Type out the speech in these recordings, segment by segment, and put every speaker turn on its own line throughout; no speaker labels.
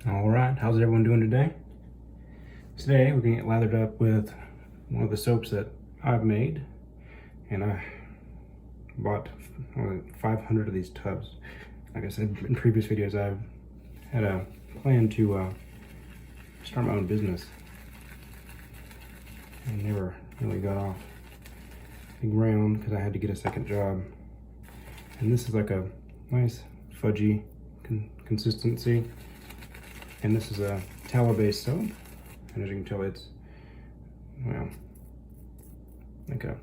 All right, how's everyone doing today? Today we're gonna get lathered up with one of the soaps that I've made, and I bought 500 of these tubs. Like I said in previous videos, I've had a plan to start my own business, and never really got off the ground because I had to get a second job. And this is like a nice fudgy consistency. And this is a tallow-based soap, and as you can tell, it's, well, like a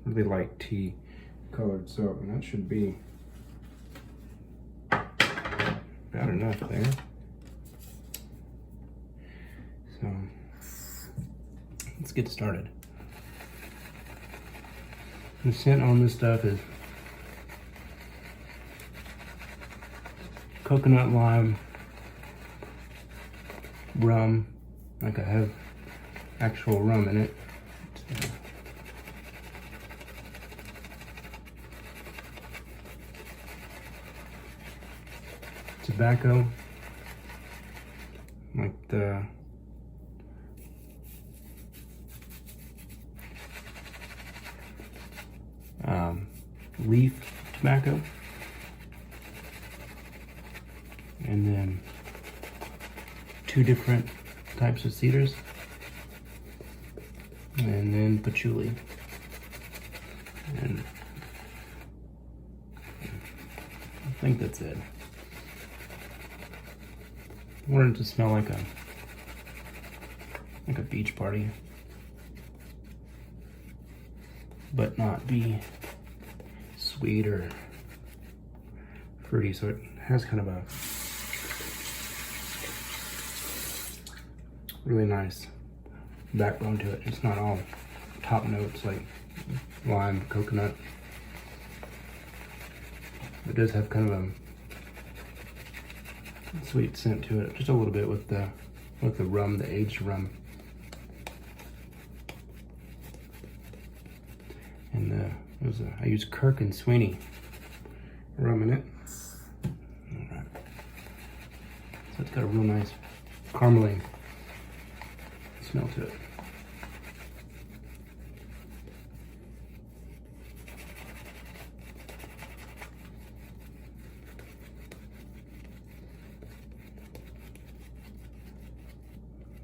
really light tea colored soap, and that should be about enough there. So let's get started. The scent on this stuff is coconut, lime, rum. Like I have actual rum in it. Tobacco, like the leaf tobacco. And then 2 different types of cedars, and then patchouli, and I think that's it. I wanted it to smell like a beach party, but not be sweet or fruity, so it has kind of a really nice backbone to it. It's not all top notes like lime, coconut. It does have kind of a sweet scent to it, just a little bit with the rum, the aged rum. And I used Kirk and Sweeney rum in it. All right. So it's got a real nice caramely smell to it.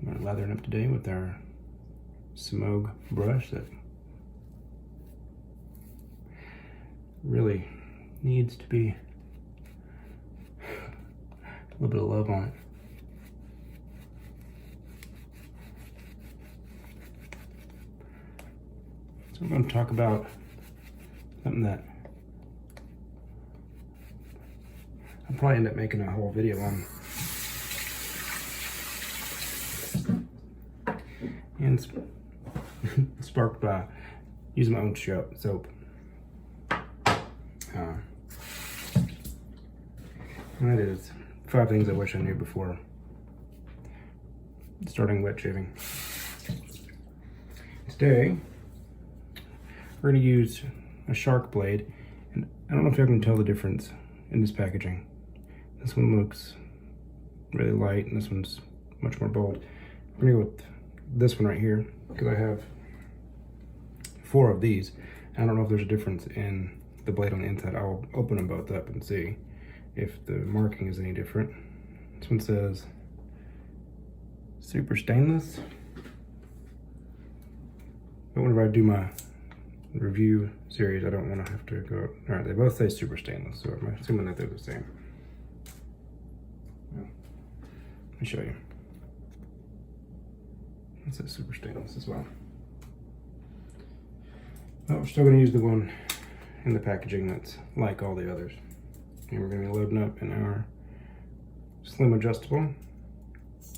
We're lathering up today with our Semogue brush that really needs to be a little bit of love on it. So we're going to talk about something that I'll probably end up making a whole video on. And it's sparked by using my own soap. And that is 5 things I wish I knew before starting wet shaving. Today, we're going to use a shark blade, and I don't know if you can tell the difference in this packaging. This one looks really light, and this one's much more bold. I'm going to go with this one right here, because I have 4 of these. I don't know if there's a difference in the blade on the inside. I'll open them both up and see if the marking is any different. This one says super stainless. But whenever I do my review series, I don't want to have to go. All right, they both say super stainless, so I'm assuming that they're the same. Let me show you. It says super stainless as well. But we're still going to use the one in the packaging that's like all the others. And we're going to be loading up in our slim adjustable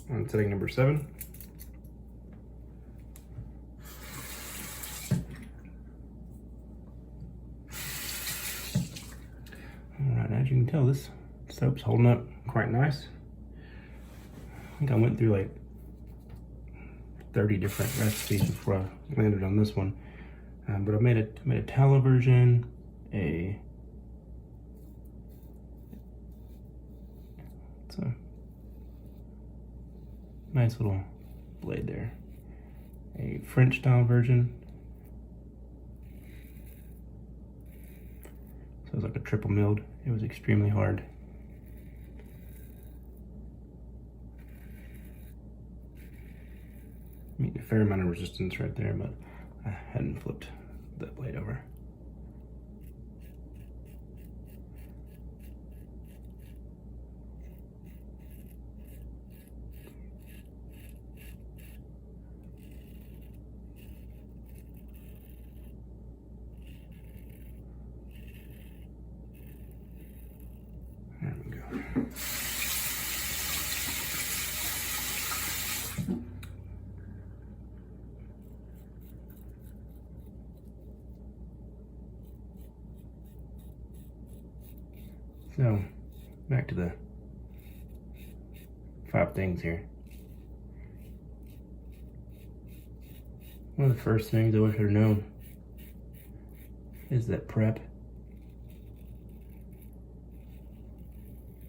on setting number 7. Alright, as you can tell, this soap's holding up quite nice. I think I went through like 30 different recipes before I landed on this one. But I made a tallow version, a It's a nice little blade there. A French style version. So it was like a triple milled. It was extremely hard. I mean, a fair amount of resistance right there, but I hadn't flipped that blade over. There we go. So, back to the 5 things here. One of the first things I wish I'd have known is that prep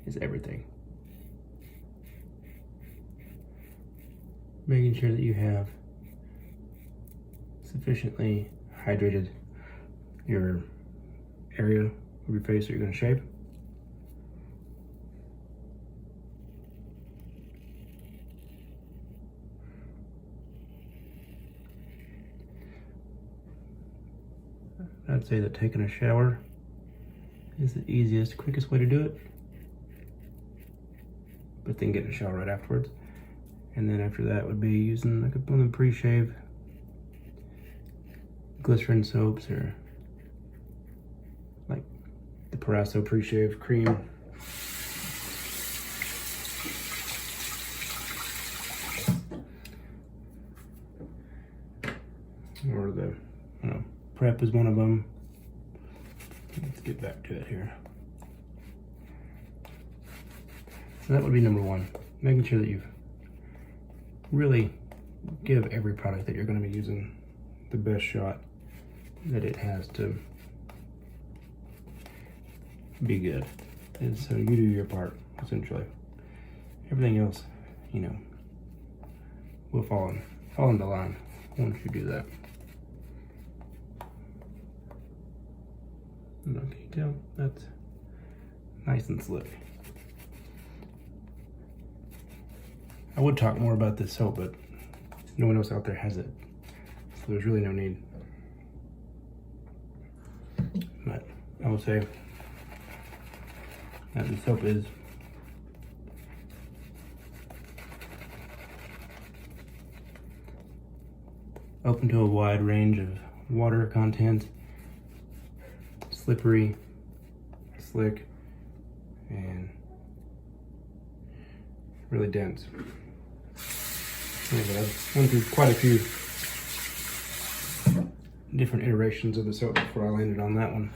is everything. Making sure that you have sufficiently hydrated your area of your face that you're going to shave. I'd say that taking a shower is the easiest, quickest way to do it. But then getting a shower right afterwards. And then after that would be using like a pre-shave glycerin soaps or like the Parasso pre-shave cream. Or the, prep is one of them. Let's get back to it here. So that would be number 1, making sure that you really give every product that you're going to be using the best shot that it has to be good. And so you do your part, essentially. Everything else, will fall into line once you do that. And can you tell? That's nice and slick. I would talk more about this soap, but no one else out there has it, so there's really no need. But I will say that the soap is open to a wide range of water content, slippery, slick, and really dense. Anyway, I've went through quite a few different iterations of the soap before I landed on that one.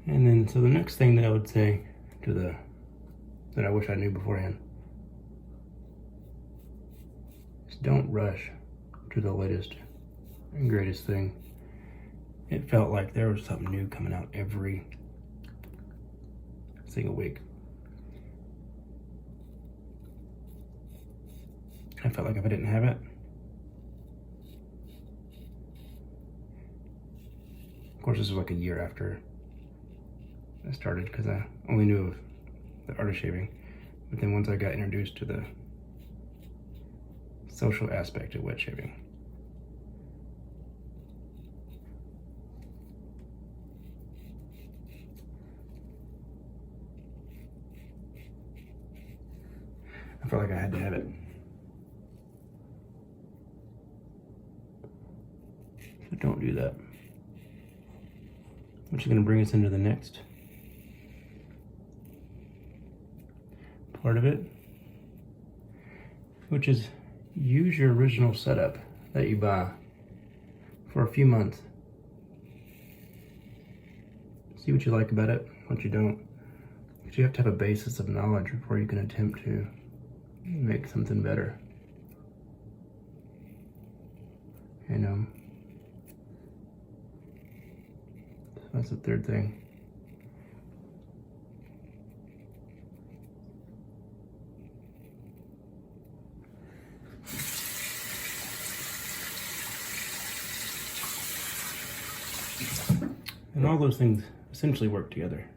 And then, so the next thing that I would say that I wish I knew beforehand is don't rush to the latest and greatest thing. It felt like there was something new coming out every single week. I felt like if I didn't have it, of course this was like a year after I started because I only knew of the art of shaving, but then once I got introduced to the social aspect of wet shaving, I felt like I had to have it. So don't do that. Which is going to bring us into the next part of it, which is use your original setup that you buy for a few months. See what you like about it, what you don't. Because you have to have a basis of knowledge before you can attempt to make something better. And so that's the third thing. And all those things essentially work together.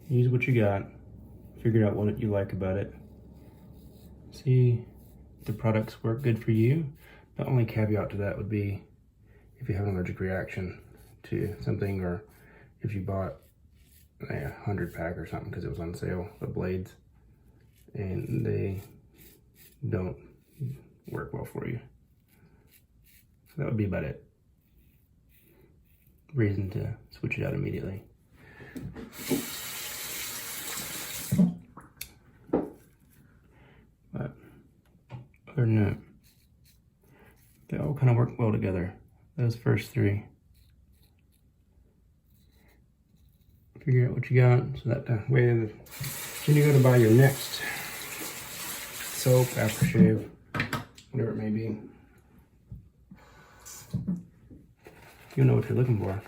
Use what you got, figure out what you like about it. See if the products work good for you. The only caveat to that would be if you have an allergic reaction to something, or if you bought a 100 pack or something because it was on sale of blades and they don't work well for you. So that would be about it. Reason to switch it out immediately. But other than that, they all kind of work well together. Those first three. Figure out what you got, so that way when you go to buy your next soap, aftershave, whatever it may be, you know what you're looking for.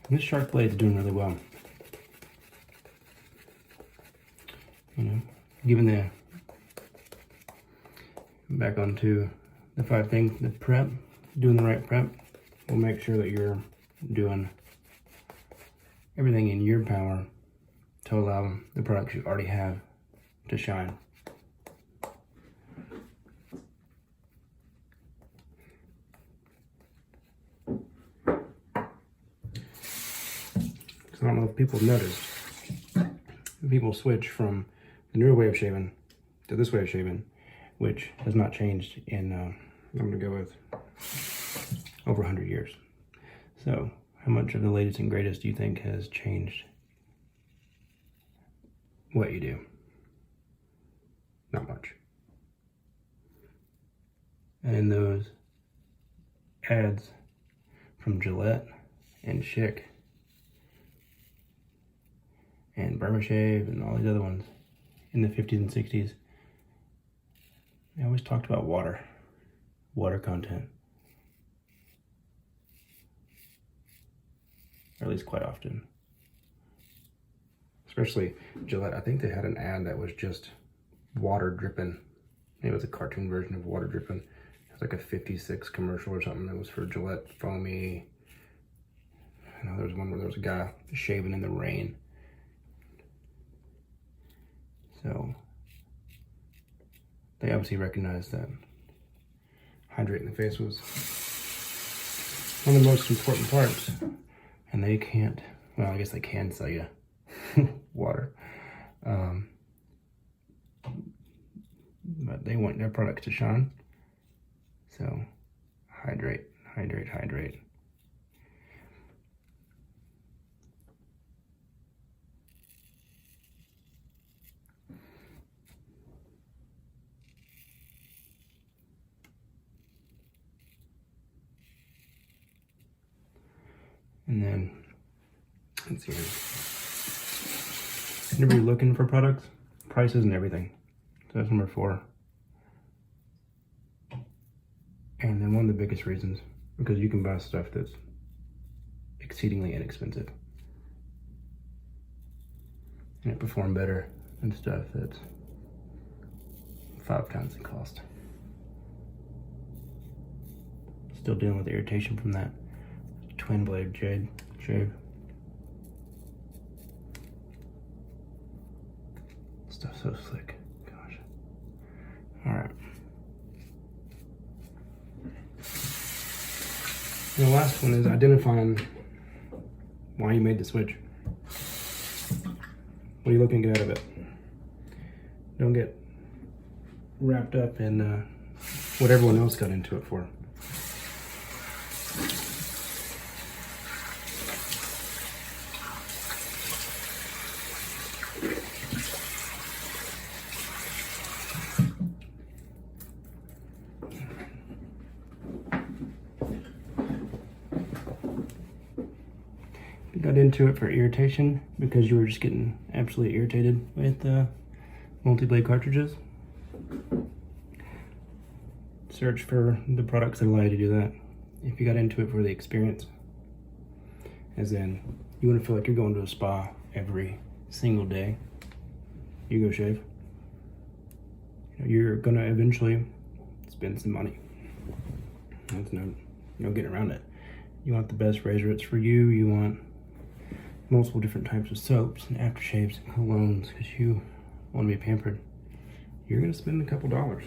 And this shark blade is doing really well. You know, given the back onto the 5 things, the prep, doing the right prep will make sure that you're doing everything in your power to allow the products you already have to shine. So I don't know if people have noticed, people switch from the newer way of shaving to this way of shaving, which has not changed in, I'm gonna go with over 100 years. So how much of the latest and greatest do you think has changed what you do? Not much. And in those ads from Gillette and Schick and Aftershave and all these other ones in the 50s and 60s, they always talked about water content. Or at least quite often. Especially Gillette, I think they had an ad that was just water dripping. It was a cartoon version of water dripping. It was like a 56 commercial or something that was for Gillette Foamy. I know there was one where there was a guy shaving in the rain. So they obviously recognized that hydrating the face was one of the most important parts. And they can't, well, I guess they can sell you water. But they want their products to shine. So hydrate, hydrate, hydrate. And then, let's see here. Whenever you're looking for products, prices and everything. So that's number 4. And then one of the biggest reasons, because you can buy stuff that's exceedingly inexpensive. And it perform better than stuff that's 5 times the cost. Still dealing with the irritation from that twin blade shave. Stuff's so slick. Gosh. Alright. And the last one is identifying why you made the switch. What are you looking to get out of it? Don't get wrapped up in what everyone else got into it for. Got into it for irritation because you were just getting absolutely irritated with multi-blade cartridges. Search for the products that allow you to do that. If you got into it for the experience, as in You want to feel like you're going to a spa every single day. You go shave. You're gonna eventually spend some money. There's no getting around it. You want the best razor, it's for you. You want multiple different types of soaps and aftershaves and colognes because you want to be pampered. You're gonna spend a couple dollars.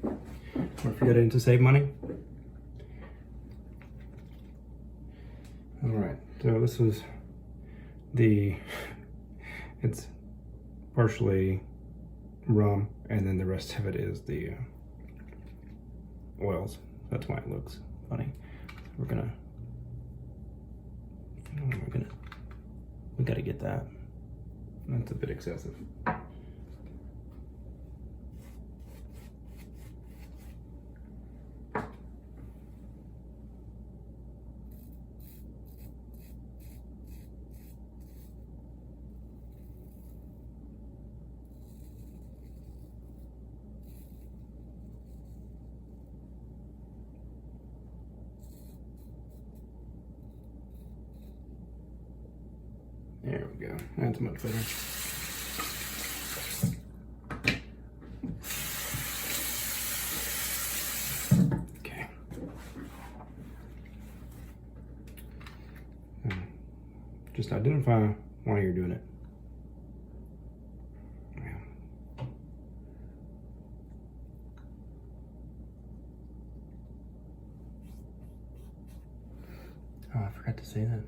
Or if you got it to save money. All right, so this is it's partially rum, and then the rest of it is the oils. That's why it looks funny. We gotta get that. That's a bit excessive. There we go. That's much better. Okay. Just identify why you're doing it. Yeah. Oh, I forgot to say that.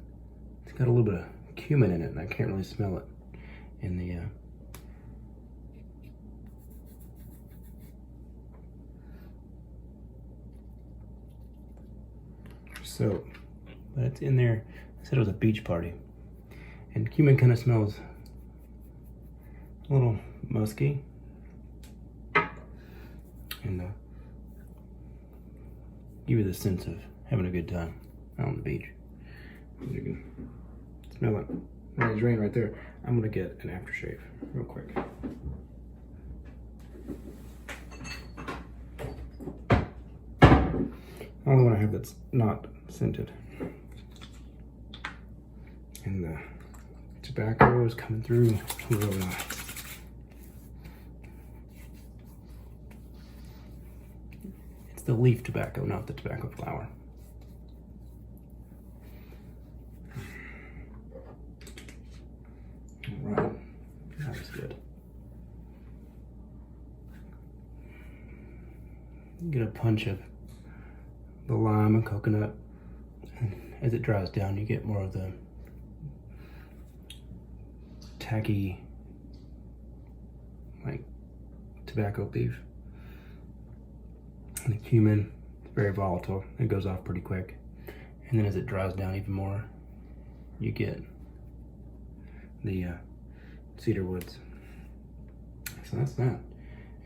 It's got a little bit of cumin in it, and I can't really smell it in the soap, but it's in there. I said it was a beach party, and cumin kind of smells a little musky, and give you the sense of having a good time out on the beach. You can smell it. There's rain right there. I'm gonna get an aftershave real quick. The only one I have that's not scented. And the tobacco is coming through really nice. It's the leaf tobacco, not the tobacco flower. Right, that was good. Get a punch of the lime and coconut, and as it dries down, you get more of the tacky, like tobacco leaf. And the cumin, it's very volatile. It goes off pretty quick, and then as it dries down even more, you get the cedar woods. So that's that.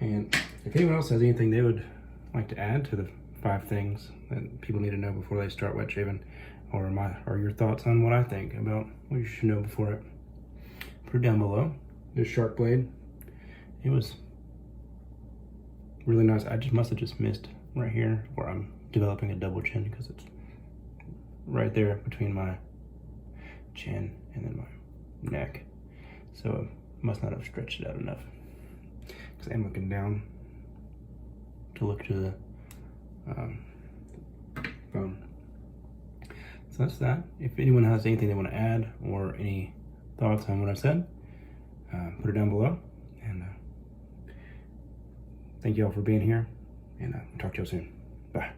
And if anyone else has anything they would like to add to the 5 things that people need to know before they start wet shaving, or your thoughts on what I think about what you should know before it, put it down below. This shark blade, it was really nice. I must have just missed right here where I'm developing a double chin, because it's right there between my chin and then my neck. So I must not have stretched it out enough, because I'm looking down to look to the phone. So that's that. If anyone has anything they want to add or any thoughts on what I said, put it down below. And thank you all for being here, and talk to you all soon. Bye.